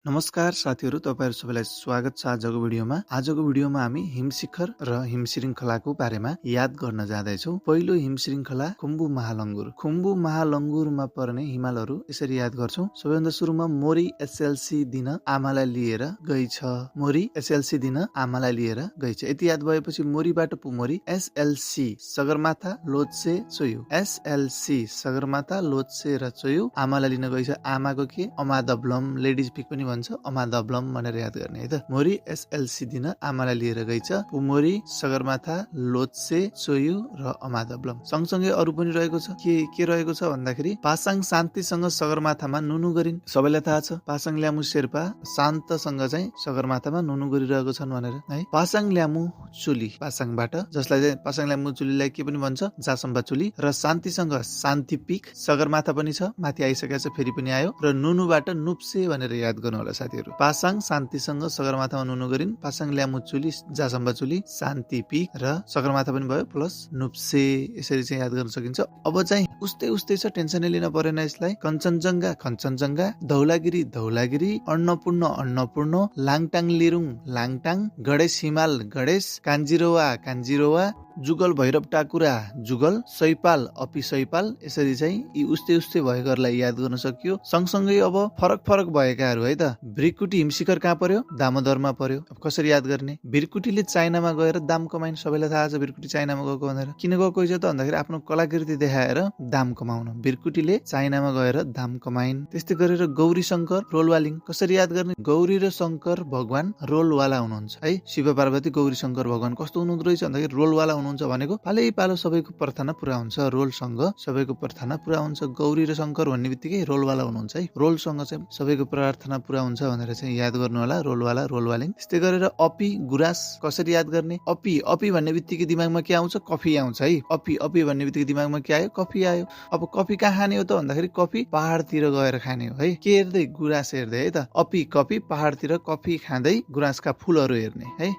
नमस्कार साथीहरु, तपाईहरु सबैलाई स्वागत छ आजको भिडियोमा। आजको भिडियोमा हामी हिमशिखर र हिमश्रृङ्खलाको बारेमा याद गर्न जाँदैछौँ। पहिलो हिमश्रृङ्खला खुम्बु महालङ्गुर। खुम्बु महालङ्गुरमा पर्ने हिमालहरू यसरी याद गर्छौं। सबैभन्दा सुरुमा मोरी एसएलसी दिन आमालाई लिएर गइछ। मोरी एसएलसी दिन आमालाई लिएर गइछ। यति याद भएपछि मोरीबाट पुमोरी एसएलसी सगरमाथा लोत्से चोयु। एसएलसी सगरमाथा लोत्से र चोयु आमालाई लिन गइछ। आमाको के अमादब्लम लेडिज पिक पनि भन्छ अमादब्लम भनेर याद गर्ने है त। मोरी एसएलसी दिन आमालाई लिएर गइछ। पुमोरी सगरमाथा लोत्से चोयु र अमादब्लम। सँगसँगै अरु पनि रहेको छ। के रहेको छ भन्दाखेरि पासाङ शान्तिसँग सगरमाथामा नुनु गरिन्। सबैलाई थाहा छ पासाङ ल्यामु शेर्पा शान्तसँग चाहिँ सगरमाथामा नुनु गरिरहेको छन् भनेर है। पासाङ ल्यामु चुली पासाङबाट, जसलाई चाहिँ पासाङ ल्यामु चुलीलाई के पनि भन्छ जासम्बा चुली, र शान्तिसँग शान्ति पिक सगरमाथा पनि छ, माथि आइसकेको छ, फेरि पनि आयो, र नुनुबाट नुप्से भनेर याद गर्नु होला साथीहरु। पासाङ शान्तिसँग सगरमाथामा नुनु गरिन्। पासाङ ल्यामु चुली जासम्बा चुली शान्ति पिक र सगरमाथा पनि भयो प्लस नुप्से, यसरी चाहिँ याद गर्न सकिन्छ। अब चाहिँ उस्तै उस्तै छ, टेन्सनै लिन परेन यसलाई। कञ्चनजङ्घा खञ्चनजङ्घा, धौलागिरी धौलागिरी, अन्नपूर्ण अन्नपूर्ण, लाङटाङ लिरुङ लाङटाङ, गणेश हिमाल गणेश, कान्जिरोवा कान्जिरोवा, जुगल भैरव टाकुरा जुगल, सैपाल अपि सैपाल, यसरी चाहिँ यी उस्तै उस्तै भएकोहरूलाई याद गर्न सकियो। सँगसँगै अब फरक फरक भएकाहरू है त। भृकुटी हिमशिखर कहाँ पर्यो? दामोदरमा पर्यो। अब कसरी याद गर्ने? भृकुटीले चाइनामा गएर दाम कमाइन्। सबैलाई थाहा छ भृकुटी चाइनामा गएको भनेर। किन गएको छ त भन्दाखेरि आफ्नो कलाकृति देखाएर दाम कमाउन। भृकुटीले चाइनामा गएर दाम कमाइन्। त्यस्तै गरेर गौरी शङ्कर रोलवालिङ। कसरी याद गर्ने? गौरी र शङ्कर भगवान रोलवाला हुनुहुन्छ है। शिव पार्वती गौरी शङ्कर भगवान कस्तो हुनुहुँदो रहेछ भन्दाखेरि रोलवाला हुनुहुन्छ भनेको पालै पालो सबैको प्रार्थना पुरा हुन्छ। रोलसँग सबैको प्रार्थना पुरा हुन्छ। गौरी र शङ्कर भन्ने बित्तिकै रोलवाला हुनुहुन्छ है। रोलसँग चाहिँ सबैको प्रार्थना पुरा हुन्छ भनेर चाहिँ याद गर्नु होला। रोलवाला रोलवालिङ। त्यस्तै गरेर अपी गुराँस कसरी याद गर्ने? अपी अपी भन्ने बित्तिकै दिमागमा के आउँछ? कफी आउँछ है। अपी अपी भन्ने बित्तिकै दिमागमा के आयो? कफी आयो। अब कफी कहाँ खाने हो त भन्दाखेरि कफी पहाडतिर गएर खाने हो है। के हेर्दै? गुराँस हेर्दै है त। अपी कफी पहाडतिर कफी खाँदै गुराँसका फुलहरू हेर्ने है।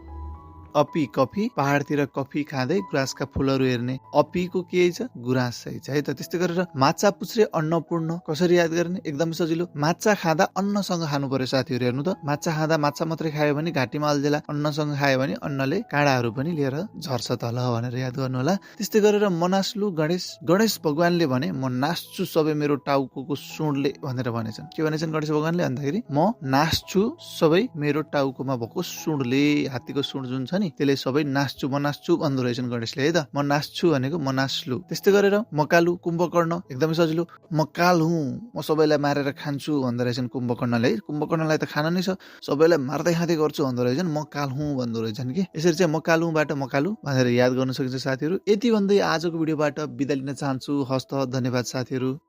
अपी कफी पहाडतिर कफी खाँदै गुराँसका फुलहरू हेर्ने। अपीको के छ? गुराँस है त। त्यस्तै गरेर माछा पुच्छ्रे अन्नपूर्ण कसरी याद गर्ने? एकदमै सजिलो। माछा खाँदा अन्नसँग खानु पर्यो साथीहरु। हेर्नु त, माछा खाँदा माछा मात्रै खायो भने घाँटीमा अल्झेला, अन्नसँग खायो भने अन्नले काँडाहरू पनि लिएर झर्छ तल भनेर याद गर्नु होला। त्यस्तै गरेर मनास्लु गणेश। गणेश भगवानले भने म नाच्छु सबै मेरो टाउको सुँडले भनेर भनेछन्। के भनेछन् गणेश भगवानले भन्दाखेरि म नाच्छु सबै मेरो टाउकोमा भएको सुँडले। हात्तीको सुँड जुन छ नि त्यसले सबै नाच्छु म नाच्छु भन्दो रहेछन् गणेशले है त। म नाच्छु भनेको म नाच्लु। त्यस्तै गरेर मकालु कुम्भकर्ण एकदमै सजिलो। म काल हुँ, म सबैलाई मारेर खान्छु भन्दो रहेछन् कुम्भकर्णले है। कुम्भकर्णलाई त खान नै छ, सबैलाई मार्दै खाँदै गर्छु भन्दो रहेछन्। म काल हुँ भन्दो रहेछन् कि। यसरी चाहिँ मकालुबाट मकालु भनेर याद गर्न सकिन्छ साथीहरु। यति भन्दै आजको भिडियोबाट बिदा लिन चाहन्छु। हस्त धन्यवाद साथीहरु।